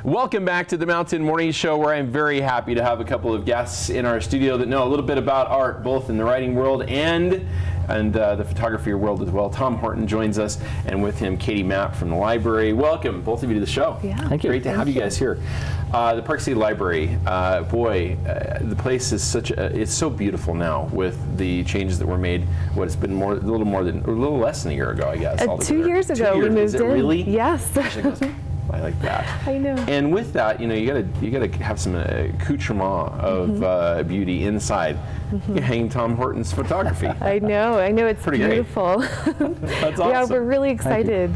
Welcome back to the Mountain Morning Show, where I'm very happy to have a couple of guests in our studio that know a little bit about art, both in the writing world and the photography world as well. Tom Horton joins us, and with him, Katie Mapp from the library. Welcome, both of you, to the show. Yeah. Thank you. Great to have you guys here. The Park City Library, the place is it's so beautiful now with the changes that were made. What, it's been a little less than a year ago, I guess. 2 years ago we moved Is it in. Really? Yes. Gosh, it goes by like that. I know. And with that, you gotta have some accoutrement of beauty inside. You're hanging Tom Horton's photography. I know, it's Pretty beautiful. That's awesome. Yeah, we're really excited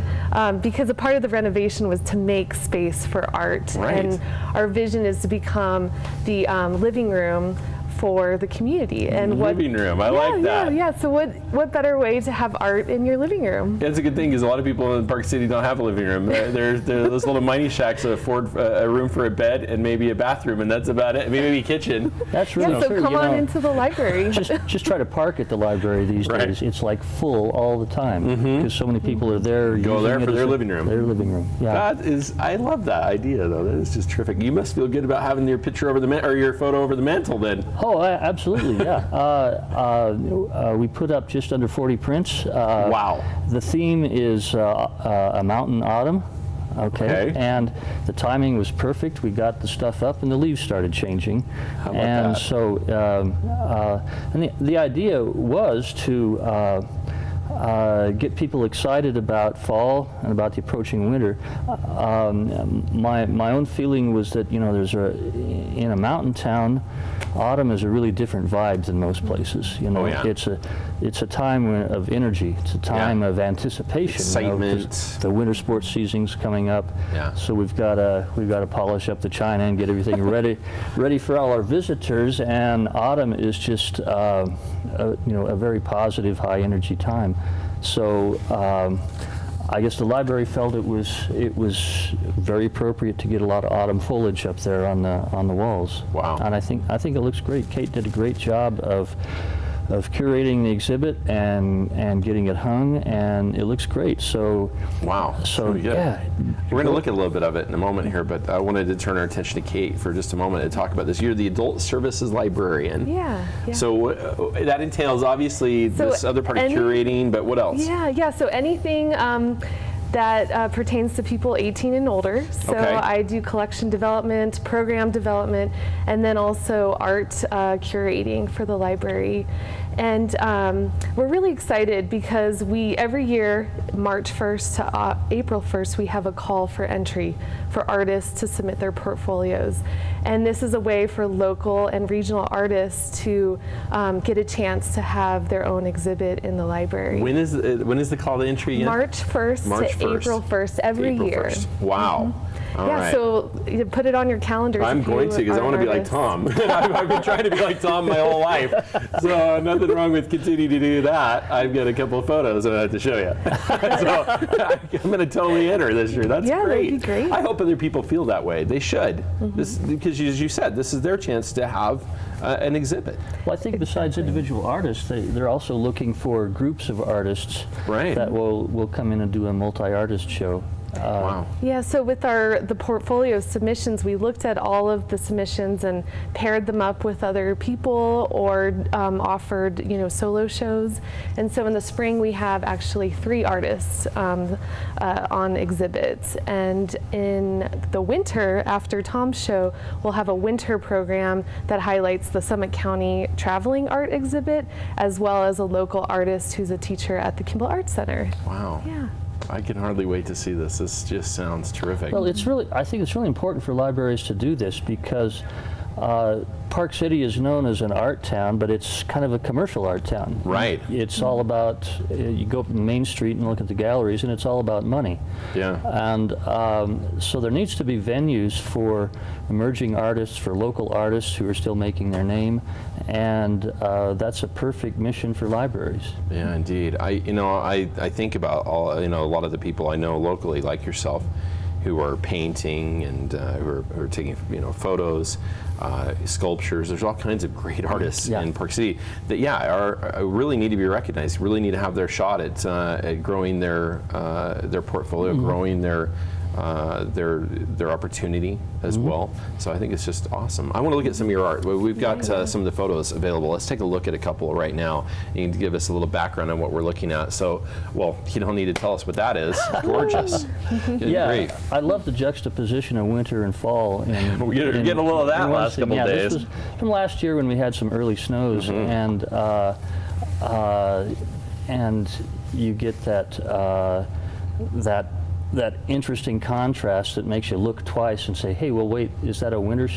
because a part of the renovation was to make space for art. Right. And our vision is to become the living room for the community. And Living room, I like that. Yeah. So what better way to have art in your living room? It's a good thing because a lot of people in Park City don't have a living room. They're those little mini shacks that afford a room for a bed and maybe a bathroom, and that's about it. Maybe a kitchen. That's really Yeah, so true. come on into the library. Just try to park at the library these Right. days. It's like full all the time because so many people are there. Go there for their living room. Their living room. Yeah. I love that idea though. That is just terrific. You must feel good about having your picture over or your photo over the mantle then. Oh, absolutely. Yeah. We put up just under 40 prints. Wow. The theme is a mountain autumn. Okay. And the timing was perfect. We got the stuff up and the leaves started changing. How about and that? So and the idea was to get people excited about fall and about the approaching winter. My own feeling was that there's in a mountain town, autumn is a really different vibe than most places. Oh, yeah. It's a time of energy. It's a time of anticipation. Excitement. 'Cause the winter sports season's coming up. Yeah. So we've got to polish up the china and get everything ready for all our visitors. And autumn is just a very positive, high energy time. So I guess the library felt it was very appropriate to get a lot of autumn foliage up there on the walls. Wow. And I think it looks great. Kate did a great job of curating the exhibit and getting it hung, and it looks great. So wow. So Pretty good. yeah, We're going to look at a little bit of it in a moment here, but I wanted to turn our attention to Kate for just a moment to talk about this. You're the adult services librarian. Yeah. So that entails obviously this other part of curating, but what else? Yeah. So anything that pertains to people 18 and older. So Okay. I do collection development, program development, and then also art curating for the library. And we're really excited because every year, March 1st to April 1st, we have a call for entry for artists to submit their portfolios. And this is a way for local and regional artists to get a chance to have their own exhibit in the library. When is the call to entry again? March 1st to April 1st every April year. 1st. Wow. All right. So you put it on your calendars. I'm going to because I want to be like Tom. I've been trying to be like Tom my whole life. So nothing wrong with continuing to do that. I've got a couple of photos that I have to show you. So I'm going to totally enter this year. That's great. That'd be great. I hope other people feel that way. They should. Because as you said, this is their chance to have an exhibit. Well, I think besides individual artists, they're also looking for groups of artists that will come in and do a multi-artist show. Wow. Yeah, so with the portfolio submissions, we looked at all of the submissions and paired them up with other people or offered, solo shows. And so in the spring, we have actually 3 artists on exhibits. And in the winter, after Tom's show, we'll have a winter program that highlights the Summit County traveling art exhibit, as well as a local artist who's a teacher at the Kimball Arts Center. Wow. Yeah. I can hardly wait to see this. This just sounds terrific. Well, I think it's really important for libraries to do this because Park City is known as an art town, but it's kind of a commercial art town. Right. It's all about, you go up Main Street and look at the galleries, and it's all about money. Yeah. And so there needs to be venues for emerging artists, for local artists who are still making their name, and that's a perfect mission for libraries. Yeah, indeed. I think about a lot of the people I know locally, like yourself, who are painting and who are taking photos, sculptures. There's all kinds of great artists in Park City that are really need to be recognized. Really need to have their shot at growing their portfolio, growing their their opportunity as well. So I think it's just awesome. I want to look at some of your art. We've got some of the photos available. Let's take a look at a couple right now. You can give us a little background on what we're looking at. So, well, you don't need to tell us what that is. Gorgeous. Yeah, Great. I love the juxtaposition of winter and fall. We're getting a little of that last couple of days. This was from last year when we had some early snows, and you get that interesting contrast that makes you look twice and say, hey, well, wait, is that a winter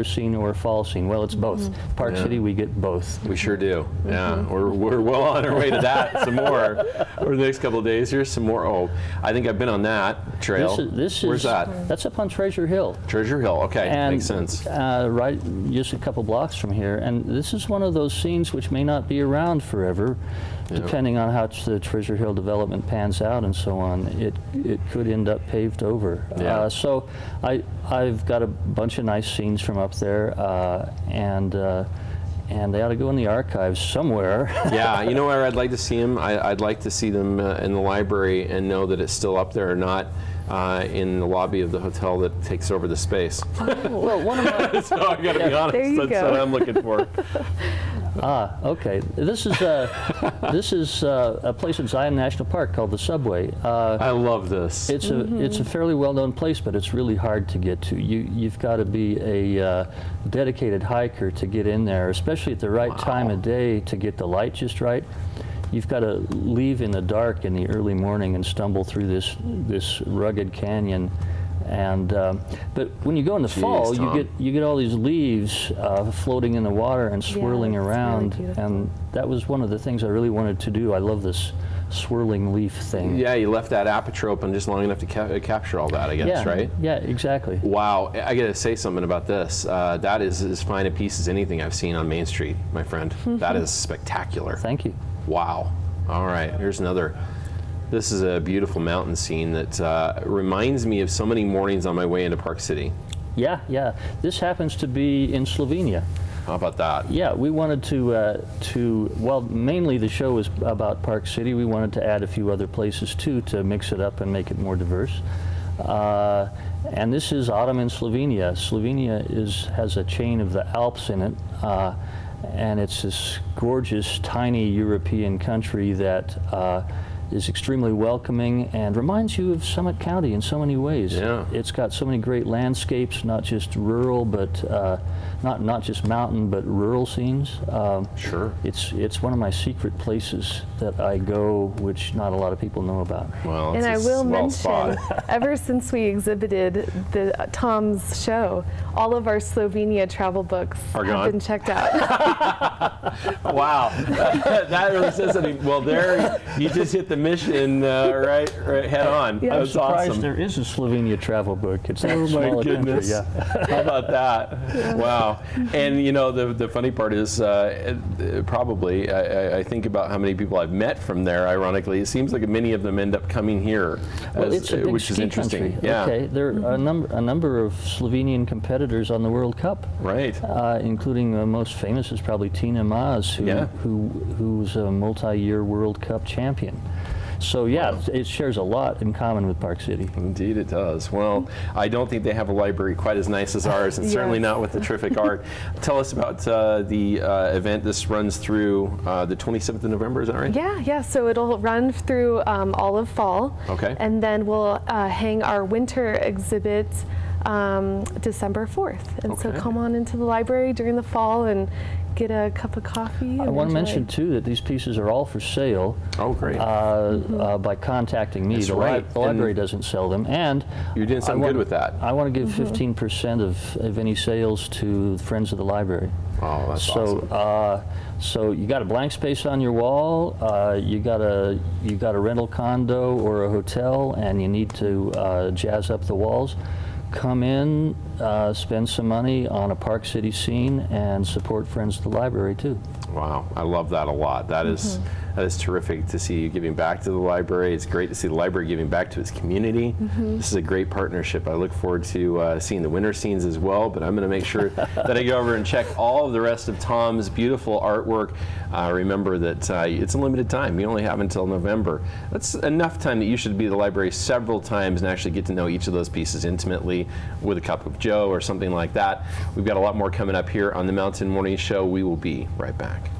scene or a fall scene? Well, it's both. Park City, we get both. We sure do. Yeah, we're well on our way to that. Some more over the next couple of days. Here's some more. Oh, I think I've been on that trail. Where's that? That's up on Treasure Hill. Treasure Hill. Okay, And, makes sense. Right, just a couple blocks from here. And this is one of those scenes which may not be around forever, depending on how the Treasure Hill development pans out and so on. It could end up paved over. Yeah. So I've got a bunch of nice scenes from up there, and they ought to go in the archives somewhere. Yeah, you know where I'd like to see them? I'd like to see them in the library and know that it's still up there, or not in the lobby of the hotel that takes over the space. Well, one of my... So I got to be honest, there you that's go. what I'm looking for. Okay. This is a place in Zion National Park called the Subway. I love this. It's a fairly well-known place, but it's really hard to get to. You've got to be a dedicated hiker to get in there, especially at the right time of day to get the light just right. You've got to leave in the dark in the early morning and stumble through this rugged canyon. And but when you go in the fall, you get all these leaves floating in the water and swirling around, really beautiful. and that was one of the things I really wanted to do. I love this swirling leaf thing. Yeah, you left that aperture open just long enough to capture all that, I guess, right? Yeah, exactly. Wow, I got to say something about this. That is as fine a piece as anything I've seen on Main Street, my friend. That is spectacular. Thank you. Wow. All right, here's another. This is a beautiful mountain scene that reminds me of so many mornings on my way into Park City. Yeah. This happens to be in Slovenia. How about that? Yeah, we wanted well, mainly the show is about Park City. We wanted to add a few other places too to mix it up and make it more diverse. And this is autumn in Slovenia. Slovenia has a chain of the Alps in it, and it's this gorgeous, tiny European country that is extremely welcoming and reminds you of Summit County in so many ways. Yeah. It's got so many great landscapes, not just rural, but not just mountain, but rural scenes. Sure. It's one of my secret places that I go, which not a lot of people know about. Well, And I will well mention, spotted. ever since we exhibited the Tom's show, all of our Slovenia travel books Are have gone? been checked out. Wow, that really says something. Well, there you just hit the mission right head on. Yeah. I'm That's surprised awesome. there is a Slovenia travel book. It's that Oh small my a country. goodness! Yeah. How about that? Wow. And you know the funny part is probably I think about how many people I've met from there. Ironically, it seems like many of them end up coming here, Well, it's a big which is ski interesting. country. Yeah. Okay, there are a number of Slovenian competitors on the World Cup. Right. Including the most famous is probably Tina Maas, who's a multi-year World Cup champion. So yeah, it shares a lot in common with Park City. Indeed it does. Well, I don't think they have a library quite as nice as ours, and certainly Yes. not with the terrific art. Tell us about the event. This runs through the 27th of November, is that right? Yeah, so it'll run through all of fall. Okay. And then we'll hang our winter exhibit December 4th. And so Okay. come on into the library during the fall and get a cup of coffee. I want to mention too that these pieces are all for sale. Oh, great. By contacting me. That's The right. the library doesn't sell them, and You're doing something good with that. I want to give 15% of any sales to friends of the library. Oh, that's awesome. So you got a blank space on your wall. You got a rental condo or a hotel, and you need to jazz up the walls. Come in, spend some money on a Park City scene, and support Friends of the Library too. Wow, I love that a lot. That is That is terrific to see you giving back to the library. It's great to see the library giving back to its community. This is a great partnership. I look forward to seeing the winter scenes as well, but I'm going to make sure that I go over and check all of the rest of Tom's beautiful artwork. Remember that it's a limited time. You only have until November. That's enough time that you should be at the library several times and actually get to know each of those pieces intimately with a cup of joe or something like that. We've got a lot more coming up here on the Mountain Morning Show. We will be right back.